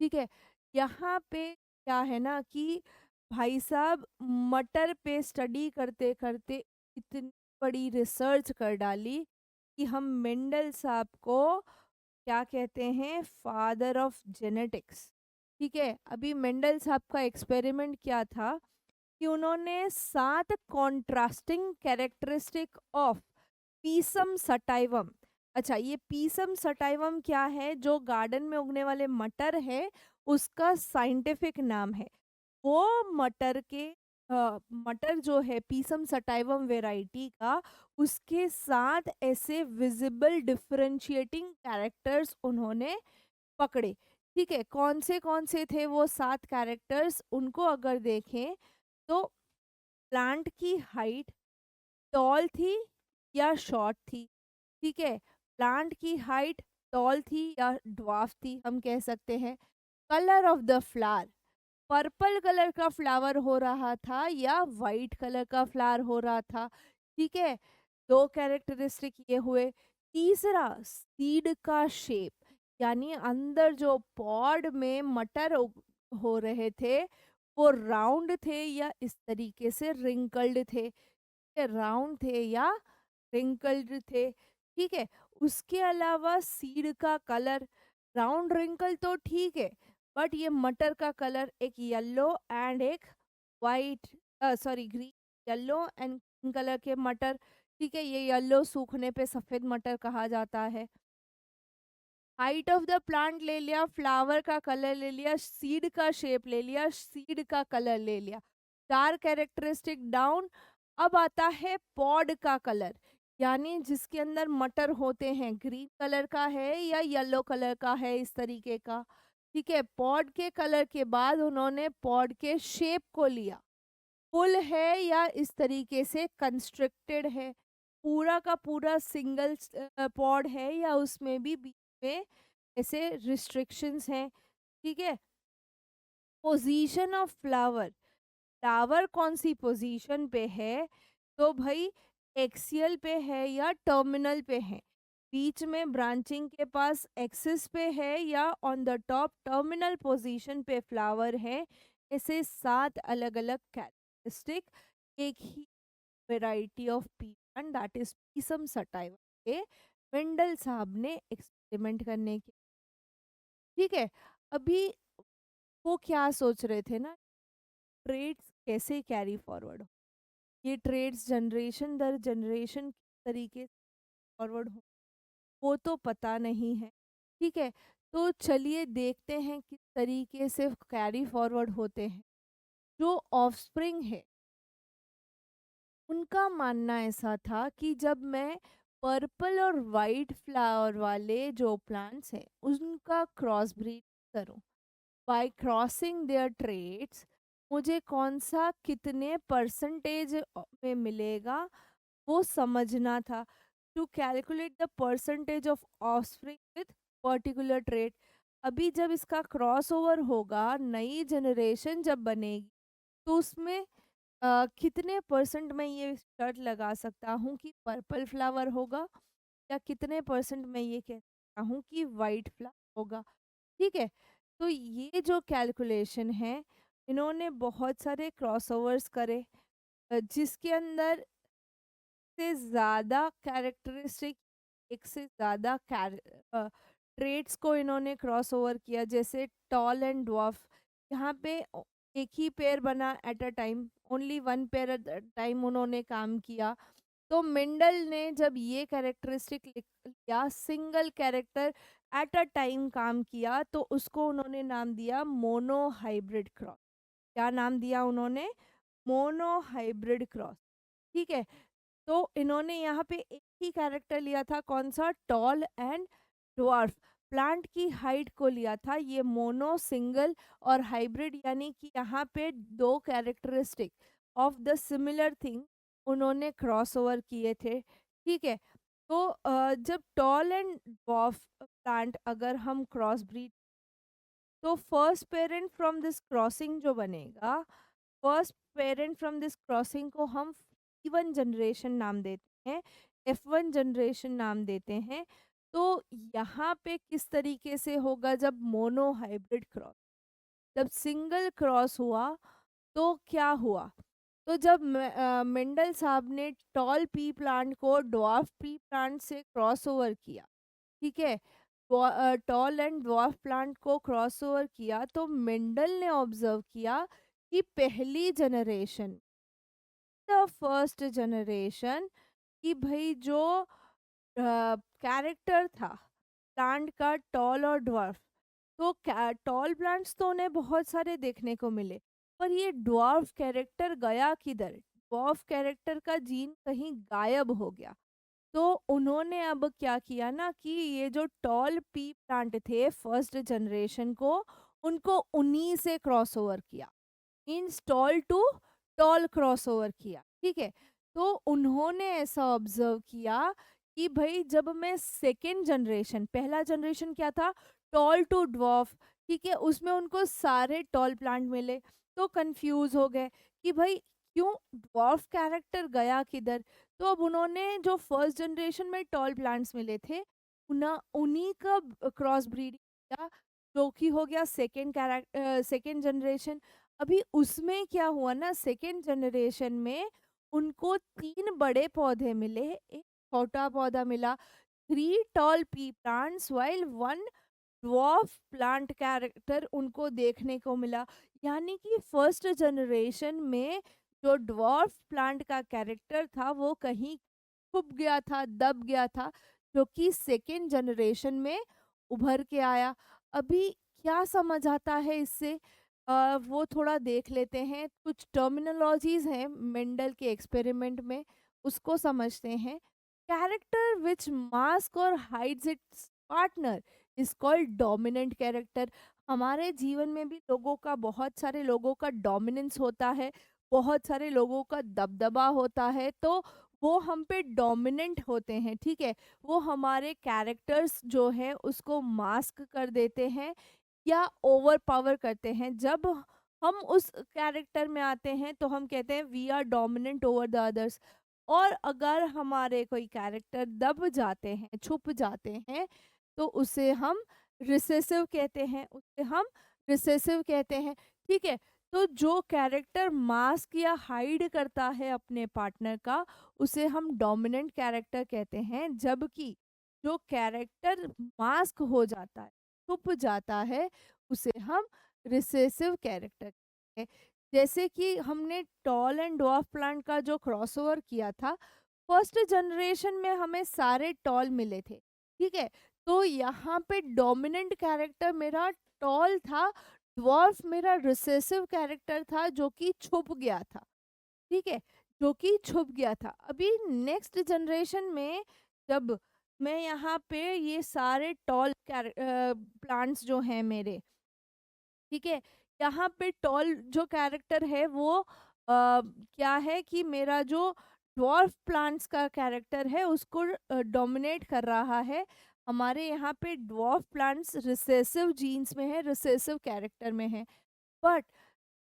ठीक है, यहाँ पे क्या है ना कि भाई साहब मटर पे स्टडी करते करते इतनी बड़ी रिसर्च कर डाली कि हम मेंडल साहब को क्या कहते हैं, फादर ऑफ जेनेटिक्स। ठीक है, अभी मेंडल साहब का एक्सपेरिमेंट क्या था कि उन्होंने 7 contrasting characteristic of Pisum sativum. अच्छा, ये पीसम सटाइवम क्या है, जो गार्डन में उगने वाले मटर है उसका साइंटिफिक नाम है। वो मटर के मटर जो है पीसम सटाइवम वैरायटी का, उसके साथ ऐसे विजिबल डिफरेंशिएटिंग कैरेक्टर्स उन्होंने पकड़े। ठीक है, कौन से थे वो 7 कैरेक्टर्स, उनको अगर देखें तो प्लांट की हाइट टॉल थी या शॉर्ट थी। ठीक है, प्लांट की हाइट टॉल थी या ड्वार्फ थी, हम कह सकते हैं। Colour of the flower, purple colour का फ्लावर हो रहा था या वाइट कलर का फ्लावर हो रहा था। ठीक है, दो कैरेक्टरिस्टिक ये हुए। तीसरा, सीड का शेप, यानी अंदर जो पॉड में मटर हो रहे थे वो राउंड थे या इस तरीके से रिंकल्ड थे, राउंड थे या रिंकल्ड थे। ठीक है, उसके अलावा सीड का कलर, राउंड रिंकल तो ठीक है, बट ये मटर का कलर एक येलो एंड एक white, sorry green, yellow and green colour के मटर। ठीक है, ये येलो सूखने पे सफेद मटर कहा जाता है। हाइट ऑफ द प्लांट ले लिया, फ्लावर का कलर ले लिया, सीड का शेप ले लिया, सीड का कलर ले लिया, 4 कैरेक्टरिस्टिक डाउन। अब आता है पॉड का कलर, यानी जिसके अंदर मटर होते हैं, ग्रीन कलर का है या येलो कलर का है, इस तरीके का। ठीक है, पॉड के कलर के बाद उन्होंने पॉड के शेप को लिया, फुल है या इस तरीके से कंस्ट्रक्टेड है, पूरा का पूरा सिंगल पॉड है या उसमें भी बीच में ऐसे रिस्ट्रिक्शंस हैं। ठीक है, पोजीशन ऑफ फ्लावर, फ्लावर कौन सी पोजीशन पे है, तो भाई एक्सियल पे है या टर्मिनल पे है, बीच में ब्रांचिंग के पास एक्सिस पे है या on the top terminal position पे फ्लावर है। ऐसे 7 अलग अलग कैरेक्टरिस्टिक एक ही variety of P plant, that is Pisum sativum के मेंडल साहब ने एक्सपेरिमेंट करने के। ठीक है, अभी वो क्या सोच रहे थे ना, ट्रेड्स कैसे कैरी फॉरवर्ड हो, ये ट्रेड्स जनरेशन दर जनरेशन किस तरीके से फॉरवर्ड हो वो तो पता नहीं है। ठीक है, तो चलिए देखते हैं किस तरीके से कैरी फॉरवर्ड होते हैं। जो ऑफस्प्रिंग है, उनका मानना ऐसा था कि जब मैं पर्पल और वाइट फ्लावर वाले जो प्लांट्स हैं उनका क्रॉस ब्रीड करूं, बाय क्रॉसिंग देयर ट्रेड्स, मुझे कौन सा कितने परसेंटेज में मिलेगा वो समझना था, to calculate the percentage of offspring with particular trait. अभी जब इसका क्रॉस ओवर होगा, नई जनरेशन जब बनेगी, तो उसमें कितने परसेंट मैं ये शर्त लगा सकता हूँ कि पर्पल फ्लावर होगा, या कितने परसेंट मैं ये कह सकता हूँ कि वाइट फ्लावर होगा। ठीक है, तो ये जो कैलकुलेशन है, इन्होंने बहुत सारे क्रॉसओवर्स करे, जिसके अंदर से ज़्यादा कैरेक्टरिस्टिक एक से ज़्यादा ट्रेड्स को इन्होंने क्रॉस ओवर किया, जैसे टॉल एंड ड्वार्फ। यहाँ पे एक ही पेयर बना at a time, only one pair at a time उन्होंने काम किया। तो मेंडल ने जब ये कैरेक्टरिस्टिक लिया, single character at a time काम किया, तो उसको उन्होंने नाम दिया मोनो हाइब्रिड क्रॉस। क्या नाम दिया उन्होंने? Mono hybrid cross. ठीक है। तो इन्होंने यहाँ पे एक ही कैरेक्टर लिया था, कौन सा? Tall and dwarf. प्लांट की हाइट को लिया था, ये मोनो, सिंगल और हाइब्रिड, यानी कि यहाँ पे दो characteristic of the similar thing उन्होंने क्रॉस ओवर किए थे। ठीक है। तो जब टॉल एंड ड्वार्फ प्लांट अगर हम क्रॉस ब्रीड, तो first parent from this crossing जो बनेगा, first parent from this crossing को हम F1 जनरेशन नाम देते हैं, F1 जनरेशन नाम देते हैं। तो यहाँ पे किस तरीके से होगा जब मोनो हाइब्रिड क्रॉस, जब सिंगल क्रॉस हुआ तो क्या हुआ? तो जब मेंडल साहब ने टॉल पी प्लांट को ड्वार्फ पी प्लांट से क्रॉस ओवर किया, ठीक है, टॉल एंड ड्वार्फ प्लांट को क्रॉस ओवर किया, तो मेंडल ने ऑब्जर्व किया कि पहली जनरेशन, द फर्स्ट जनरेशन, कि भाई जो कैरेक्टर था प्लांट का टॉल और ड्वार्फ, तो टॉल प्लांट्स तो उन्हें बहुत सारे देखने को मिले, पर ये ड्वार्फ कैरेक्टर गया किधर? ड्वार्फ कैरेक्टर का जीन कहीं गायब हो गया। तो उन्होंने अब क्या किया ना, कि ये जो टॉल पी प्लांट थे फर्स्ट जनरेशन को, उनको उन्हीं से क्रॉस ओवर किया, means tall to tall cross over किया। ठीक है। तो उन्होंने ऐसा ऑब्जर्व किया कि भाई जब मैं सेकेंड जनरेशन, पहला जनरेशन क्या था? Tall to dwarf. ठीक है, उसमें उनको सारे टॉल प्लांट मिले, तो कंफ्यूज हो गए कि भाई क्यों ड्वार्फ कैरेक्टर गया किधर। तो अब उन्होंने जो फर्स्ट जनरेशन में टॉल प्लांट्स मिले थे, उन्हीं का क्रॉस ब्रीड किया, जो कि हो गया सेकेंड जनरेशन। अभी उसमें क्या हुआ ना, सेकेंड जनरेशन में उनको 3 बड़े पौधे मिले, एक छोटा पौधा मिला, 3 toll P plants while 1 dwarf plant character उनको देखने को मिला। यानी कि फर्स्ट जनरेशन में जो ड्वार्फ प्लांट का कैरेक्टर था वो कहीं छुप गया था, दब गया था, जो कि सेकेंड जनरेशन में उभर के आया। अभी क्या समझ आता है इससे? वो थोड़ा देख लेते हैं, कुछ टर्मिनोलॉजीज हैं मेंडल के एक्सपेरिमेंट में, उसको समझते हैं। कैरेक्टर विच मास्क और hides its partner is called dominant character. हमारे जीवन में भी लोगों का, बहुत सारे लोगों का डोमिनेंस होता है, बहुत सारे लोगों का दबदबा होता है, तो वो हम पे डोमिनेंट होते हैं। ठीक है, वो हमारे कैरेक्टर्स जो है उसको मास्क कर देते हैं या ओवर पावर करते हैं। जब हम उस कैरेक्टर में आते हैं तो हम कहते हैं we are dominant over the others. और अगर हमारे कोई कैरेक्टर दब जाते हैं, छुप जाते हैं, तो उसे हम रिसेसिव कहते हैं, उसे हम रिसेसिव कहते हैं। ठीक है। तो जो कैरेक्टर मास्क या हाइड करता है अपने पार्टनर का, उसे हम डोमिनेंट कैरेक्टर कहते हैं। जबकि जो कैरेक्टर मास्क हो जाता है, छुप जाता है, उसे हम रिसेसिव कैरेक्टर कहते हैं। जैसे कि हमने टॉल एंड ड्वार्फ प्लांट का जो क्रॉसओवर किया था, फर्स्ट जनरेशन में हमें सारे टॉल मिले थे। ठीक है। तो यहाँ पे डोमिनेंट कैरेक्टर मेरा टॉल था, ड्वार्फ मेरा रिसेसिव कैरेक्टर था, जो कि छुप गया था। ठीक है, जो कि छुप गया था। अभी नेक्स्ट जनरेशन में जब मैं यहाँ पे ये सारे टॉल प्लांट्स जो हैं मेरे, ठीक है, यहाँ पे टॉल जो कैरेक्टर है वो क्या है कि मेरा जो ड्वार्फ प्लांट्स का कैरेक्टर है उसको डोमिनेट कर रहा है। हमारे यहाँ पे ड्वार्फ प्लांट्स रिसेसिव जीन्स में है, रिसेसिव कैरेक्टर में है। बट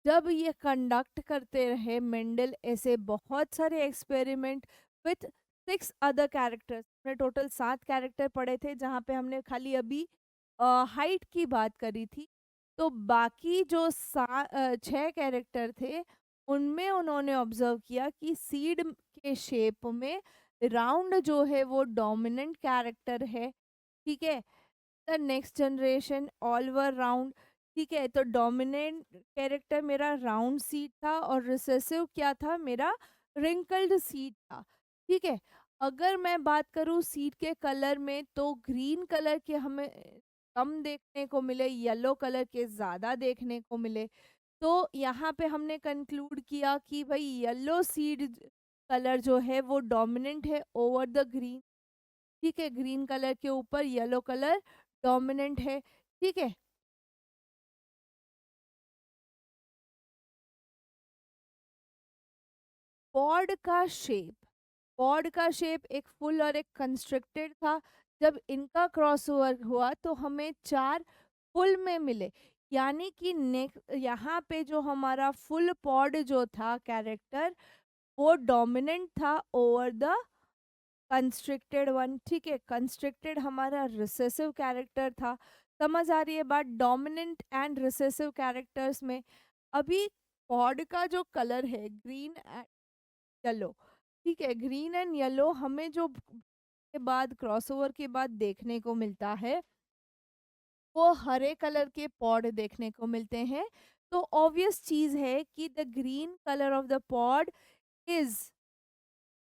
जब ये कंडक्ट करते रहे मेंडल ऐसे बहुत सारे एक्सपेरिमेंट विथ 6 अदर कैरेक्टर्स, हमने टोटल 7 कैरेक्टर पढ़े थे, जहाँ पे हमने खाली अभी हाइट की बात करी थी। तो बाकी जो 6 कैरेक्टर थे, उनमें उन्होंने ऑब्जर्व किया कि सीड के शेप में राउंड जो है वो डोमिनेंट कैरेक्टर है, ठीक है। The next generation all were round, ठीक है। तो डोमिनेंट कैरेक्टर मेरा राउंड सीड था और रिसेसिव क्या था मेरा, रिंकल्ड सीड था, ठीक है। अगर मैं बात करूं सीड के कलर में, तो ग्रीन कलर के हमें कम देखने को मिले, येलो कलर के ज़्यादा देखने को मिले। तो यहाँ पे हमने कंक्लूड किया कि भाई येलो सीड कलर जो है वो डोमिनेंट है ओवर द ग्रीन, ठीक है। ग्रीन कलर के ऊपर येलो कलर डोमिनेंट है, ठीक है। पॉड का शेप, पॉड का शेप एक फुल और एक कंस्ट्रक्टेड था। जब इनका क्रॉसओवर हुआ तो हमें चार फुल में मिले, यानी कि नेक्स्ट यहाँ पे जो हमारा फुल पॉड जो था कैरेक्टर, वो डोमिनेंट था ओवर द कंस्ट्रिक्टेड वन, ठीक है। कंस्ट्रिक्टेड हमारा रिसेसिव कैरेक्टर था। समझ आ रही है बात, डोमिनेंट एंड रिसेसिव कैरेक्टर्स में। अभी पॉड का जो कलर है ग्रीन एंड येलो, ठीक है। ग्रीन एंड येलो हमें जो के बाद क्रॉसओवर के बाद देखने को मिलता है, वो हरे कलर के पॉड देखने को मिलते हैं। तो ऑब्वियस चीज है कि the green colour of the pod is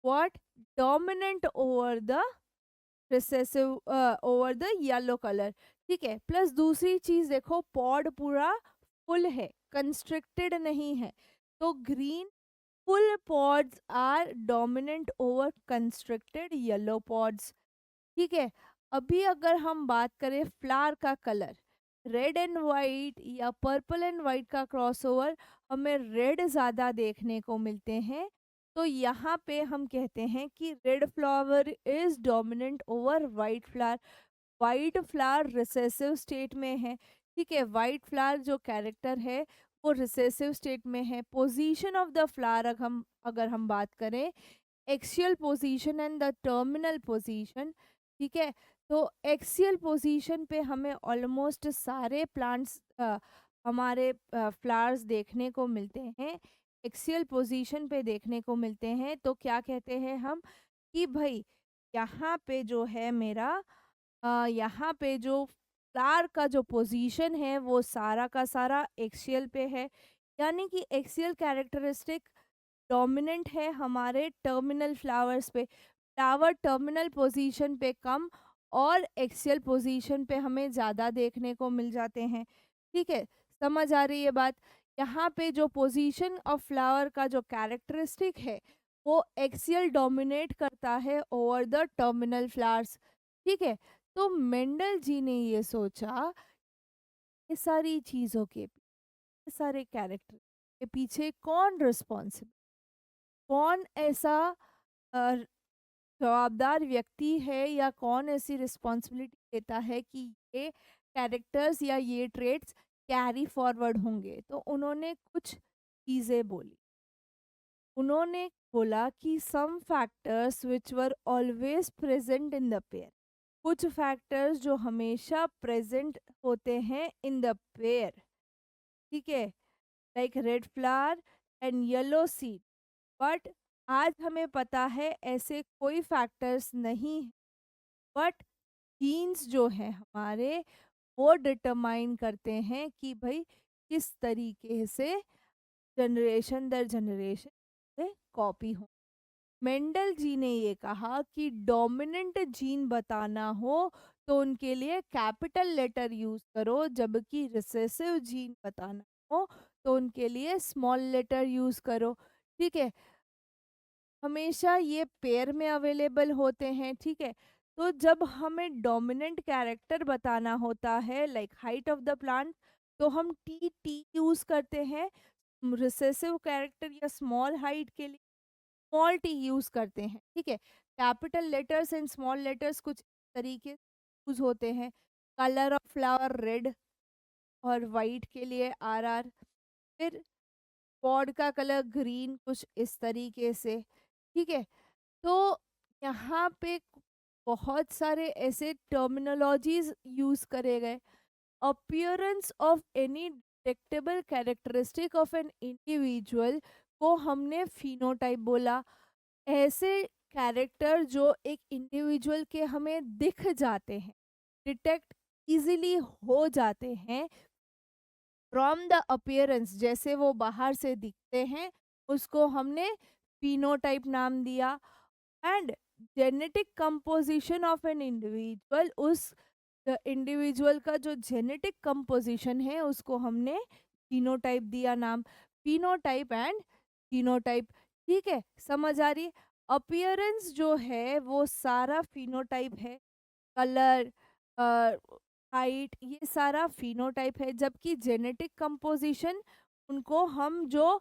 what, dominant over the recessive, over the yellow colour, ठीक है। प्लस दूसरी चीज देखो, पॉड पूरा फुल है, कंस्ट्रिक्टेड नहीं है। तो green full pods are dominant over constricted yellow pods, ठीक है। अभी अगर हम बात करें फ्लावर का कलर, रेड एंड वाइट या पर्पल एंड वाइट का क्रॉसओवर, हमें रेड ज़्यादा देखने को मिलते हैं। तो यहाँ पे हम कहते हैं कि red flower is dominant over white flower. White flower recessive state में है, ठीक है। वाइट फ्लावर जो कैरेक्टर है वो रिसेसिव स्टेट में है। पोजीशन ऑफ द फ्लावर अगर हम बात करें, axial position and the terminal position, ठीक है। तो एक्सियल पोजीशन पे हमें ऑलमोस्ट सारे प्लांट्स, हमारे फ्लावर्स देखने को मिलते हैं, एक्सियल पोजीशन पे देखने को मिलते हैं। तो क्या कहते हैं हम कि भाई यहाँ पे जो है मेरा, यहाँ पे जो फ्लावर का जो पोजीशन है वो सारा का सारा एक्सियल पे है, यानी कि एक्सियल कैरेक्टरिस्टिक डोमिनेंट है हमारे टर्मिनल फ्लावर्स पे। फ्लावर टर्मिनल पोजीशन पे कम और एक्सियल पोजीशन पे हमें ज़्यादा देखने को मिल जाते हैं, ठीक है। समझ आ रही है बात। यहाँ पे जो पोजीशन ऑफ फ्लावर का जो कैरेक्टरिस्टिक है वो एक्सियल डोमिनेट करता है ओवर द टर्मिनल फ्लावर्स, ठीक है। तो मेंडल जी ने ये सोचा, ये सारी चीज़ों के ये सारे कैरेक्टर के पीछे कौन रिस्पॉन्सिबल, कौन ऐसा अ, जवाबदार व्यक्ति है या कौन ऐसी रिस्पॉन्सिबिलिटी लेता है कि ये कैरेक्टर्स या ये ट्रेड्स कैरी फॉरवर्ड होंगे। तो उन्होंने कुछ चीज़ें बोली। उन्होंने बोला कि some factors which were always present in the pair, कुछ फैक्टर्स जो हमेशा प्रेजेंट होते हैं इन द पेयर, ठीक है, like red flower and yellow seed. But आज हमें पता है ऐसे कोई फैक्टर्स नहीं, बट जीन्स जो है हमारे वो डिटरमाइन करते हैं कि भाई किस तरीके से जनरेशन दर जनरेशन से कॉपी हो। मेंडल जी ने ये कहा कि डोमिनेंट जीन बताना हो तो उनके लिए कैपिटल लेटर यूज करो, जबकि रिसेसिव जीन बताना हो तो उनके लिए स्मॉल लेटर यूज करो, ठीक है। हमेशा ये पेयर में अवेलेबल होते हैं, ठीक है। तो जब हमें डोमिनेंट कैरेक्टर बताना होता है like height of the plant, तो हम टी टी यूज करते हैं। रिसेसिव कैरेक्टर या स्मॉल हाइट के लिए स्मॉल टी यूज करते हैं, ठीक है। Capital letters and small letters कुछ तरीके यूज होते हैं। कलर ऑफ फ्लावर रेड और वाइट के लिए आर आर, फिर पॉड का कलर ग्रीन कुछ इस तरीके से, ठीक है। तो यहाँ पे बहुत सारे ऐसे टर्मिनोलॉजीज यूज करे गए। Appearance of any detectable characteristic of an individual को हमने फिनोटाइप बोला। ऐसे कैरेक्टर जो एक इंडिविजुअल के हमें दिख जाते हैं, डिटेक्ट इजीली हो जाते हैं फ्रॉम द अपीयरेंस, जैसे वो बाहर से दिखते हैं, उसको हमने फिनोटाइप नाम दिया। And genetic composition of an individual, उस इंडिविजुअल का जो जेनेटिक कंपोजिशन है उसको हमने फिनोटाइप दिया नाम। फिनोटाइप एंड जीनोटाइप, ठीक है, समझ आ रही है। अपीयरेंस जो है वो सारा फिनोटाइप है, कलर, हाइट, ये सारा फिनोटाइप है, जबकि जेनेटिक कंपोजिशन उनको हम जो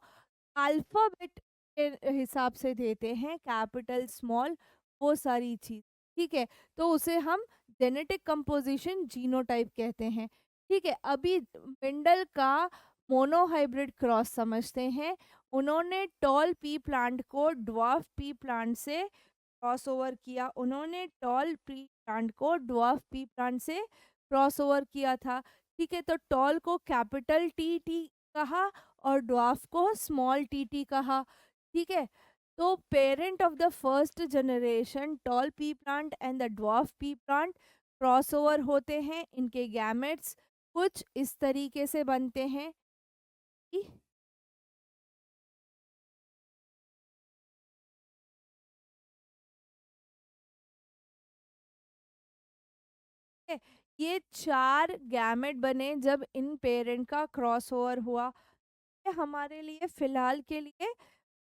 अल्फाबेट के हिसाब से देते हैं, कैपिटल स्मॉल, वो सारी चीज, ठीक है, तो उसे हम जेनेटिक कंपोजिशन जीनोटाइप कहते हैं। ठीक है, अभी मेंडल का मोनोहाइब्रिड क्रॉस समझते हैं। उन्होंने टॉल पी प्लांट को ड्वार्फ पी प्लांट से क्रॉस ओवर किया, उन्होंने टॉल पी प्लांट को ड्वार्फ पी प्लांट से क्रॉस ओवर किया था। ठीक है, तो टॉल को कैपिटल टी टी कहा और ड्वार्फ को स्मॉल टी टी कहा। ठीक है, तो parent of the first generation toll pea plant and the dwarf pea plant cross over होते हैं, इनके गैमेट्स कुछ इस तरीके से बनते हैं कि है, ये 4 गैमेट बने जब इन पेरेंट का क्रॉसओवर हुआ। ये हमारे लिए फिलहाल के लिए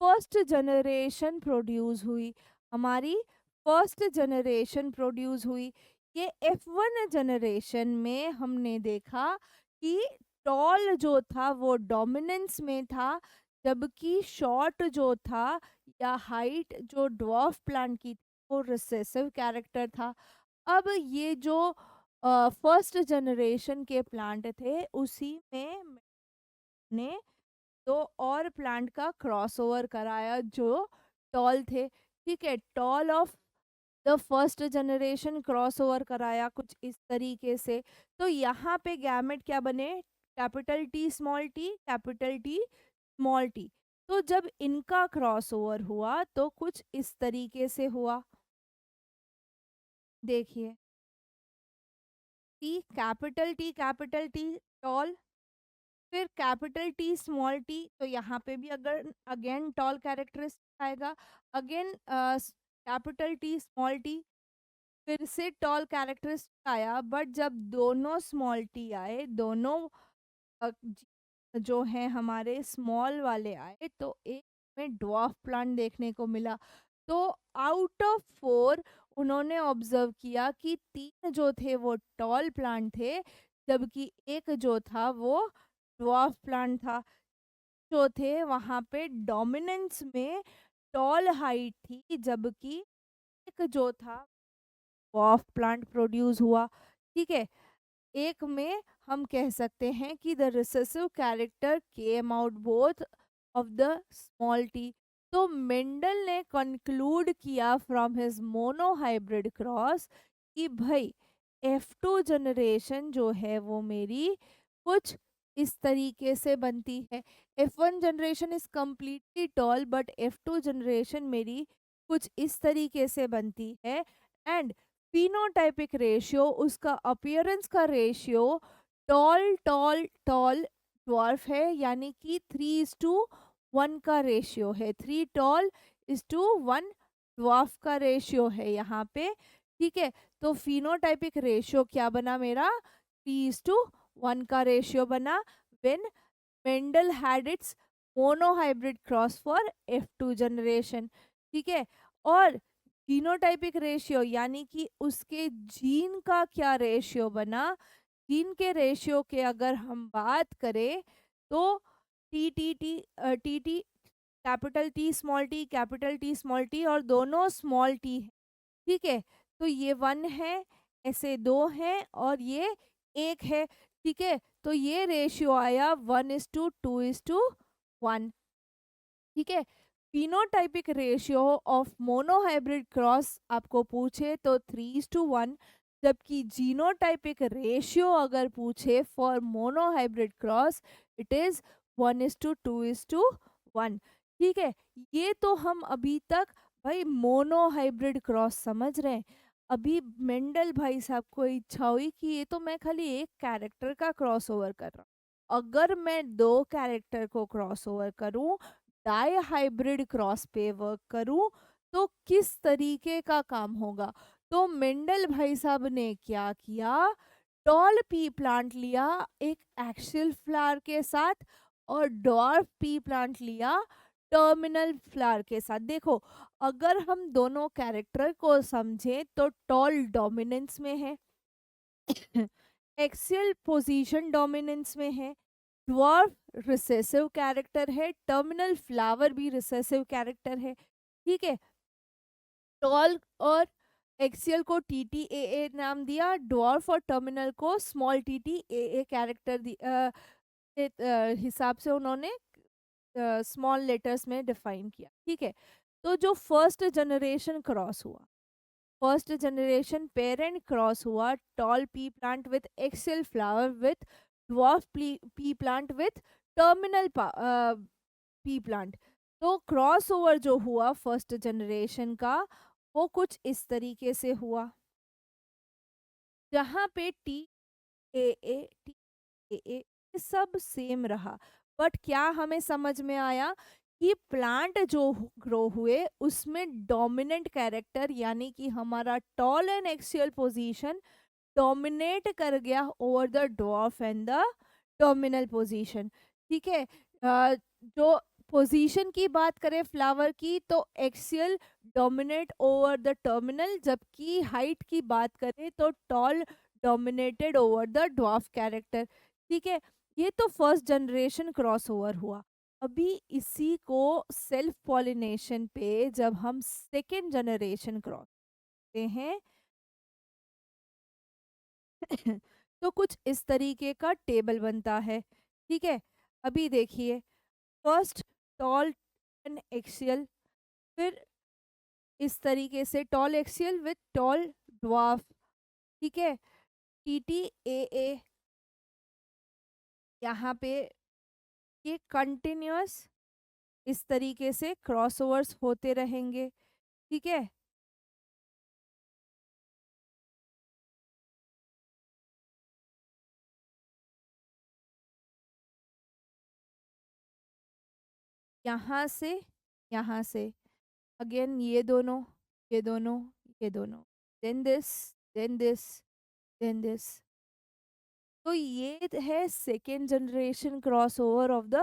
फर्स्ट जनरेशन प्रोड्यूस हुई, हमारी फर्स्ट जनरेशन प्रोड्यूस हुई। ये F1 जनरेशन में हमने देखा कि टॉल जो था वो डोमिनेंस में था, जबकि शॉर्ट जो था या हाइट जो ड्वार्फ प्लांट की थी, वो रिसेसिव कैरेक्टर था। अब ये जो फर्स्ट जनरेशन के प्लांट थे उसी में ने दो और प्लांट का क्रॉसओवर कराया जो टॉल थे। ठीक है, tall of the first generation crossover कराया कुछ इस तरीके से। तो यहाँ पे गैमेट क्या बने, capital T small T, capital T small T. तो जब इनका क्रॉसओवर हुआ तो कुछ इस तरीके से हुआ, देखिए, कैपिटल टी टॉल, फिर कैपिटल टी स्मॉल टी, तो यहाँ पे भी अगर अगेन टॉल कैरेक्टरिस्टिक आएगा, again capital T small T, फिर से टॉल कैरेक्टरिस्टिक आया। बट जब दोनों स्मॉल टी आए, दोनों जो हैं हमारे स्मॉल वाले आए, तो एक में ड्वार्फ प्लांट देखने को मिला। तो आउट ऑफ 4 उन्होंने ऑब्जर्व किया कि 3 जो थे वो टॉल प्लांट थे, जबकि एक जो था वो ड्वार्फ प्लांट था। जो थे वहां पे डोमिनेंस में टॉल हाइट थी, जबकि एक जो था ड्वार्फ प्लांट प्रोड्यूस हुआ। ठीक है, एक में हम कह सकते हैं कि the recessive character came out both of the small T. तो मेंडल ने कंक्लूड किया फ्रॉम हिज मोनोहाइब्रिड क्रॉस कि भाई F2 जनरेशन जो है वो मेरी कुछ इस तरीके से बनती है। F1 generation is completely tall, but F2 generation मेरी कुछ इस तरीके से बनती है। एंड फिनोटाइपिक रेशियो, उसका अपीयरेंस का ratio tall tall tall dwarf है, यानी कि 3:1 का रेशियो है, 3 टॉल इज टू 1 ड्वार्फ का रेशियो है यहाँ पे। ठीक है, तो फिनोटाइपिक रेशियो क्या बना मेरा, 3:1 का रेशियो बना when Mendel had it's monohybrid cross for F2 generation. ठीक है, और जीनोटाइपिक रेशियो यानी कि उसके जीन का क्या रेशियो बना, जीन के रेशियो के अगर हम बात करें तो T T T T T capital T small T, capital T small T, और दोनों स्मॉल टी है। ठीक है, तो ये 1 है, ऐसे 2 हैं और ये 1 है। ठीक है, तो ये रेशियो आया 1:2:1। ठीक है, phenotypic ratio of monohybrid cross आपको पूछे तो 3:1, जबकि जीनोटाइपिक रेशियो अगर पूछे for monohybrid cross it is 1:2:1। ठीक है, ये तो हम अभी तक भाई मोनो हाइब्रिड क्रॉस समझ रहे हैं। अभी मेंडल भाई साहब को इच्छा हुई कि ये तो मैं खाली एक कैरेक्टर का क्रॉस ओवर कर रहा हूँ, अगर मैं दो कैरेक्टर को क्रॉस ओवर करूँ, डाई हाइब्रिड क्रॉस पे वर्क करूँ, तो किस तरीके का काम होगा। तो मेंडल भाई साहब ने क्या किया, टॉल पी प्लांट लिया एक एक्सियल फ्लावर के साथ, और डॉर्फ पी प्लांट लिया टर्मिनल फ्लावर के साथ। देखो, अगर हम दोनों कैरेक्टर को समझें तो टॉल डोमिनेंस में है, एक्सियल पोजीशन डोमिनेंस में है, ड्वार्फ रिसेसिव कैरेक्टर है, टर्मिनल फ्लावर भी रिसेसिव कैरेक्टर है। ठीक है, टॉल और एक्सियल को टी टी ए ए नाम दिया, ड्वार्फ और टर्मिनल को small T T A a character हिसाब से उन्होंने स्मॉल लेटर्स में डिफाइन किया। ठीक है, तो जो फर्स्ट जनरेशन क्रॉस हुआ, फर्स्ट जनरेशन पेरेंट क्रॉस हुआ tall pea plant with axial flower with dwarf pea plant with terminal pea plant. तो क्रॉस ओवर जो हुआ फर्स्ट जनरेशन का, वो कुछ इस तरीके से हुआ, जहाँ पे T A A T A ए ये सब सेम रहा, बट क्या हमें समझ में आया कि प्लांट जो ग्रो हुए उसमें डोमिनेंट कैरेक्टर यानी कि हमारा tall and axial position dominate कर गया over the dwarf and the terminal position. ठीक है, जो पोजीशन की बात करें फ्लावर की, तो axial dominate over the terminal, जबकि हाइट की बात करें तो tall dominated over the dwarf character. ठीक है, ये तो फर्स्ट जनरेशन क्रॉस ओवर हुआ। अभी इसी को सेल्फ पॉलिनेशन पे जब हम सेकेंड जनरेशन क्रॉस करते हैं तो कुछ इस तरीके का टेबल बनता है। ठीक है, अभी देखिए, फर्स्ट टॉल एंड एक्सियल, फिर इस तरीके से tall axial with tall dwarf. ठीक है, टी टी ए ए, यहाँ पे ये कंटिन्यूअस इस तरीके से क्रॉसओवर्स होते रहेंगे। ठीक है, यहाँ से यहाँ से अगेन ये दोनों, ये दोनों, ये दोनों, then this, then this, then this. तो ये है second generation crossover of the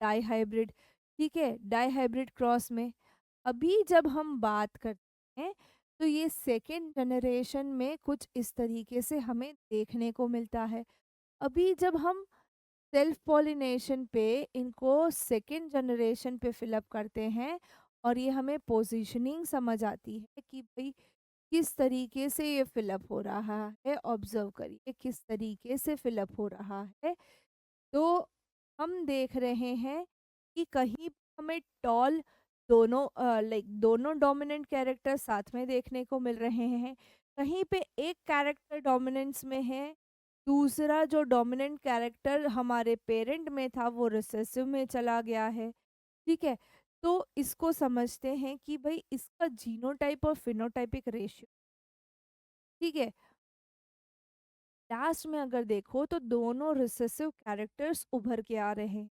dihybrid. ठीक है, डाई हाइब्रिड क्रॉस में अभी जब हम बात करते हैं, तो ये सेकेंड जनरेशन में कुछ इस तरीके से हमें देखने को मिलता है। अभी जब हम सेल्फ पॉलिनेशन पे इनको सेकेंड जनरेशन पे फिलअप करते हैं, और ये हमें पोजीशनिंग समझ आती है कि भाई किस तरीके से ये फिलअप हो रहा है। ऑब्जर्व करिए किस तरीके से फिलअप हो रहा है। तो हम देख रहे हैं कि कहीं हमें टॉल दोनों लाइक दोनों डोमिनेंट कैरेक्टर साथ में देखने को मिल रहे हैं, कहीं पे एक कैरेक्टर डोमिनेंस में है, दूसरा जो डोमिनेंट कैरेक्टर हमारे पेरेंट में था वो रिसेसिव में चला गया है। ठीक है, तो इसको समझते हैं कि भाई इसका जीनोटाइप और फिनोटाइपिक रेशियो। ठीक है, लास्ट में अगर देखो तो दोनों रिसेसिव कैरेक्टर्स उभर के आ रहे हैं,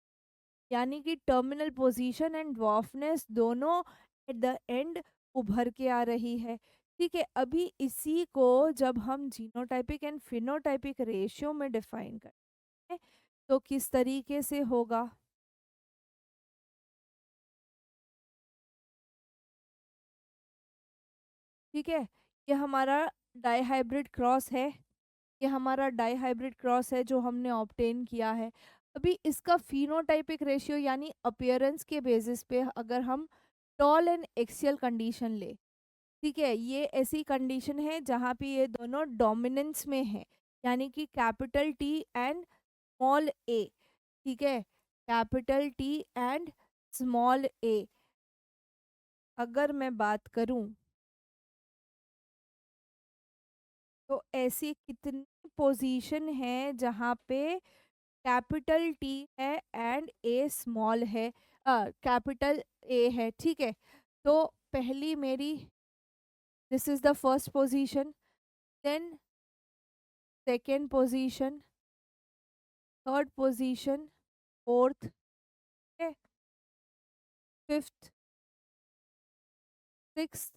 यानी कि टर्मिनल पोजीशन एंड ड्वार्फनेस दोनों एट द एंड उभर के आ रही है। ठीक है, अभी इसी को जब हम जीनोटाइपिक एंड फिनोटाइपिक रेशियो में डिफाइन करते हैं, तो किस तरीके से होगा। ठीक है, ये हमारा डाईहाइब्रिड क्रॉस है, ये हमारा डाईहाइब्रिड क्रॉस है जो हमने ऑब्टेन किया है। अभी इसका फिनोटाइपिक रेशियो यानी अपीयरेंस के बेसिस पे अगर हम टॉल एंड एक्सियल कंडीशन ले, ठीक है, ये ऐसी कंडीशन है जहाँ पे ये दोनों डोमिनेंस में है, यानी कि capital T and small A. ठीक है, कैपिटल टी एंड स्मॉल ए, अगर मैं बात करूं तो ऐसी कितनी पोजीशन है जहाँ पे कैपिटल टी है एंड ए स्मॉल है, कैपिटल ए है। ठीक है, तो पहली मेरी, this is the first position, then second position, third position, fourth, fifth, sixth,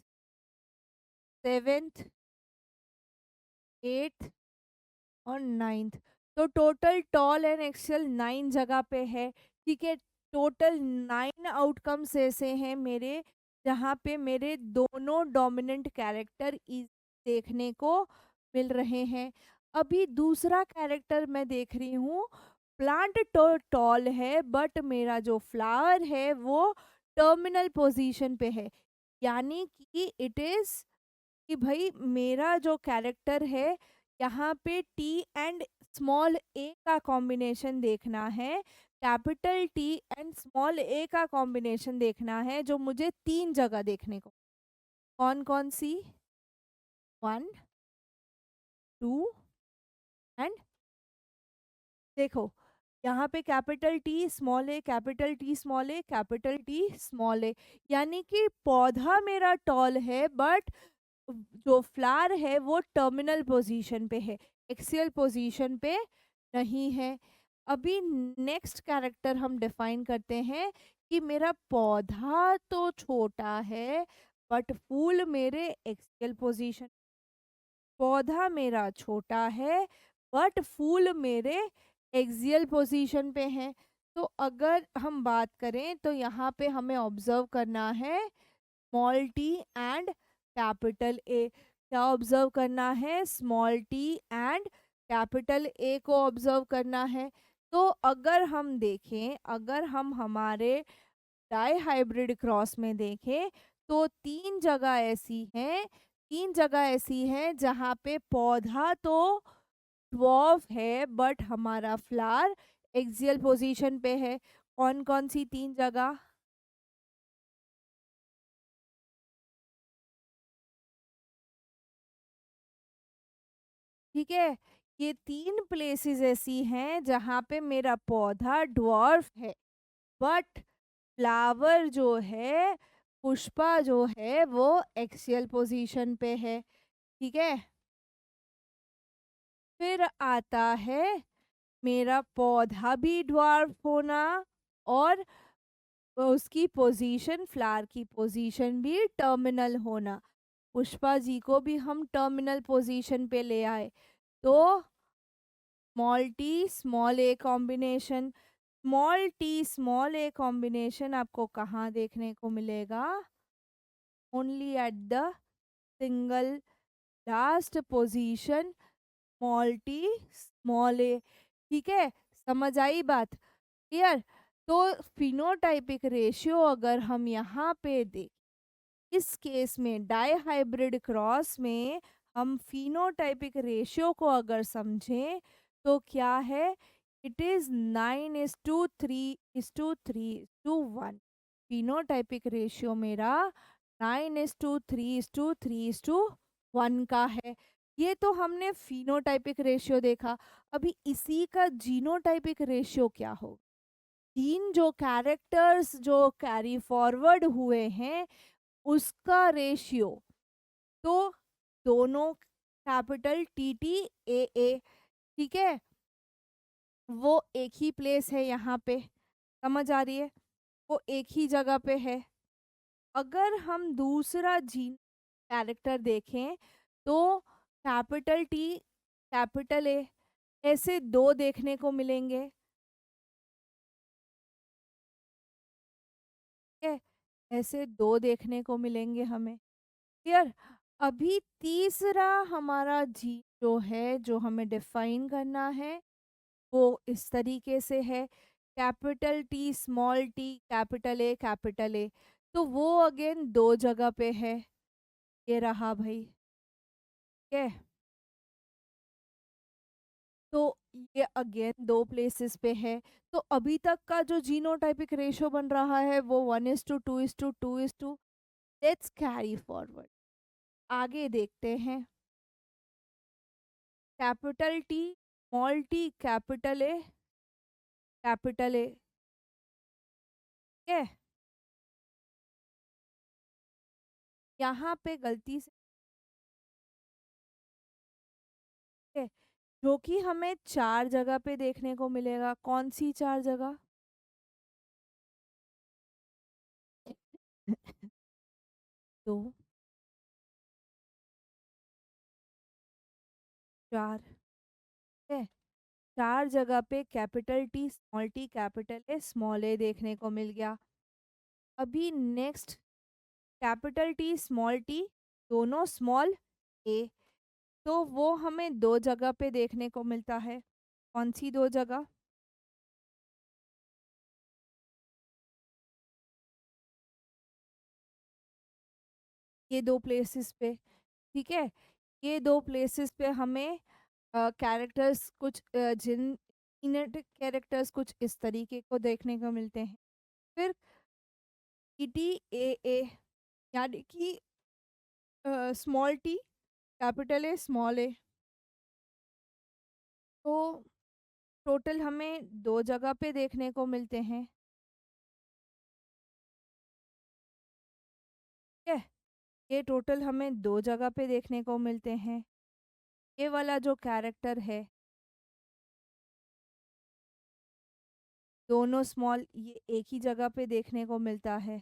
seventh, eighth और नाइन्थ। तो टोटल टॉल एंड एक्सेल 9 जगह पे है। ठीक है, टोटल 9 आउटकम्स ऐसे हैं मेरे जहाँ पे मेरे दोनों डोमिनेंट कैरेक्टर देखने को मिल रहे हैं। अभी दूसरा कैरेक्टर मैं देख रही हूँ, प्लांट तो टॉल है बट मेरा जो फ्लावर है वो टर्मिनल पोजीशन पे है। यानी कि इट इज कि भाई मेरा जो कैरेक्टर है यहाँ पे टी एंड स्मॉल ए का कॉम्बिनेशन देखना है, कैपिटल टी एंड स्मॉल ए का कॉम्बिनेशन देखना है, जो मुझे 3 जगह देखने को। कौन कौन सी? 1, 2 एंड, देखो यहाँ पे कैपिटल टी स्मॉल ए, कैपिटल टी स्मॉल ए, कैपिटल टी स्मॉल ए। यानी कि पौधा मेरा टॉल है बट जो फ्लावर है वो टर्मिनल पोजीशन पे है, एक्सियल पोजीशन पे नहीं है। अभी नेक्स्ट कैरेक्टर हम डिफाइन करते हैं कि मेरा पौधा तो छोटा है बट फूल मेरे एक्सियल पोजीशन, पौधा मेरा छोटा है बट फूल मेरे एक्सियल पोजीशन पे है। तो अगर हम बात करें तो यहाँ पे हमें ऑब्जर्व करना है small T and capital A. क्या ऑब्जर्व करना है? Small T and capital A को ऑब्जर्व करना है। तो अगर हम देखें, अगर हम हमारे डाई हाइब्रिड क्रॉस में देखें तो 3 जगह ऐसी हैं, 3 जगह ऐसी हैं जहाँ पे पौधा तो ड्वार्फ है बट हमारा फ्लावर एक्सियल पोजीशन पे है। कौन कौन सी 3 जगह? ठीक है, ये 3 प्लेसेस ऐसी हैं जहाँ पे मेरा पौधा ड्वार्फ है बट फ्लावर जो है, पुष्पा जो है वो एक्सियल पोजीशन पे है। ठीक है, फिर आता है मेरा पौधा भी ड्वार्फ होना और उसकी पोजीशन, फ्लावर की पोजीशन भी टर्मिनल होना। पुष्पा जी को भी हम टर्मिनल पोजीशन पे ले आए। तो small T small A combination, small T small A combination आपको कहाँ देखने को मिलेगा? Only at the single last position, small T small A. ठीक है, समझ आई बात? क्लियर? तो फिनोटाइपिक रेशियो अगर हम यहाँ पे देख, इस केस में डाई हाइब्रिड क्रॉस में हम फिनोटाइपिक रेशियो को अगर समझें तो क्या है? It is 9:3:3:1। फिनोटाइपिक रेशियो मेरा 9:3:3:1 का है। ये तो हमने फिनोटाइपिक रेशियो देखा। अभी इसी का जीनोटाइपिक रेशियो क्या होगा? जीन जो कैरेक्टर्स जो कैरी फॉरवर्ड हुए हैं उसका रेशियो। तो दोनों कैपिटल टी टी ए ए, ठीक है, वो एक ही प्लेस है यहाँ पे, समझ आ रही है? वो एक ही जगह पे है। अगर हम दूसरा जीन कैरेक्टर देखें तो कैपिटल टी कैपिटल ए, ऐसे 2 देखने को मिलेंगे। ठीक है, ऐसे 2 देखने को मिलेंगे हमें। क्लियर? अभी तीसरा हमारा जी जो है, जो हमें डिफाइन करना है वो इस तरीके से है, capital T small T capital A capital A. तो वो अगेन 2 जगह पे है, ये रहा भाई। ठीक है, तो ये अगेन 2 प्लेसेस पे है। तो अभी तक का जो जीनोटाइपिक रेशियो बन रहा है वो 1:2:2:2। लेट्स कैरी फॉरवर्ड, आगे देखते हैं। Capital T small T capital A capital A. ठीक है, यहाँ पे गलती से है, जो कि हमें 4 जगह पे देखने को मिलेगा। कौन-सी 4 जगह? तो 4 है। 4 जगह पे capital T, small T, capital A, small A देखने को मिल गया। अभी next capital T, small T दोनों स्मॉल ए, तो वो हमें 2 जगह पे देखने को मिलता है। कौन-सी 2 जगह? ये 2 प्लेसेस पे, ठीक है? ये 2 प्लेसेस पे हमें कैरेक्टर्स कुछ जिन इनर्ट कैरेक्टर्स कुछ इस तरीके को देखने को मिलते हैं। फिर टी ए ए यानी कि small T, capital A, small A, तो टोटल हमें 2 जगह पे देखने को मिलते हैं, ठीक है? ये टोटल हमें 2 जगह पे देखने को मिलते हैं। ये वाला जो कैरेक्टर है, दोनों स्मॉल, ये एक ही जगह पे देखने को मिलता है,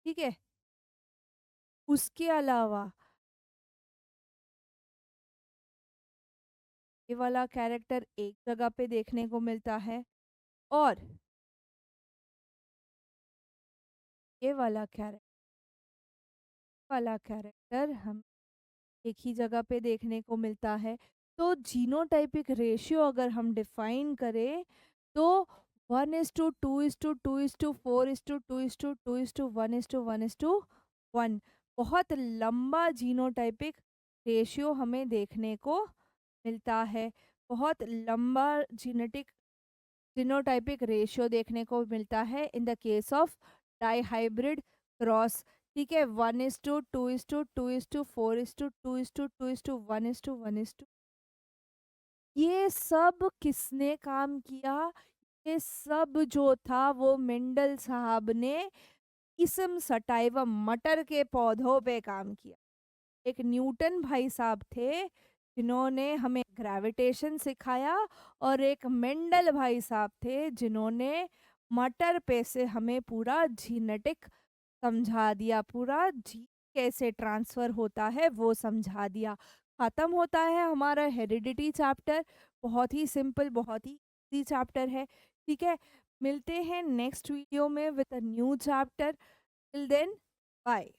ठीक है? उसके अलावा ये वाला कैरेक्टर एक जगह पे देखने को मिलता है और ये वाला कैरेक्टर हम एक ही जगह पे देखने को मिलता है। तो जीनोटाइपिक रेशियो अगर हम डिफाइन करें तो 1:2:2:4:2:2:1:1 बहुत लंबा जीनोटाइपिक रेशियो हमें देखने को मिलता है। बहुत लंबा जीनेटिक जीनोटाइपिक रेशियो देखने को मिलता है in the case of dihybrid cross, ठीक है? 1:2:2:4:2:1:1 ये सब किसने काम किया? ये सब जो था वो मेंडल साहब ने किस्म सटाइव मटर के पौधों पे काम किया। एक न्यूटन भाई साहब थे जिन्होंने हमें ग्रेविटेशन सिखाया और एक मेंडल भाई साहब थे जिन्होंने मटर पे से हमें पूरा जीनेटिक समझा दिया, पूरा जी कैसे ट्रांसफर होता है वो समझा दिया। खत्म होता है हमारा हेरिडिटी चैप्टर। बहुत ही सिंपल, बहुत ही इजी चैप्टर है, ठीक है? मिलते हैं नेक्स्ट वीडियो में with a new chapter. Till then, bye.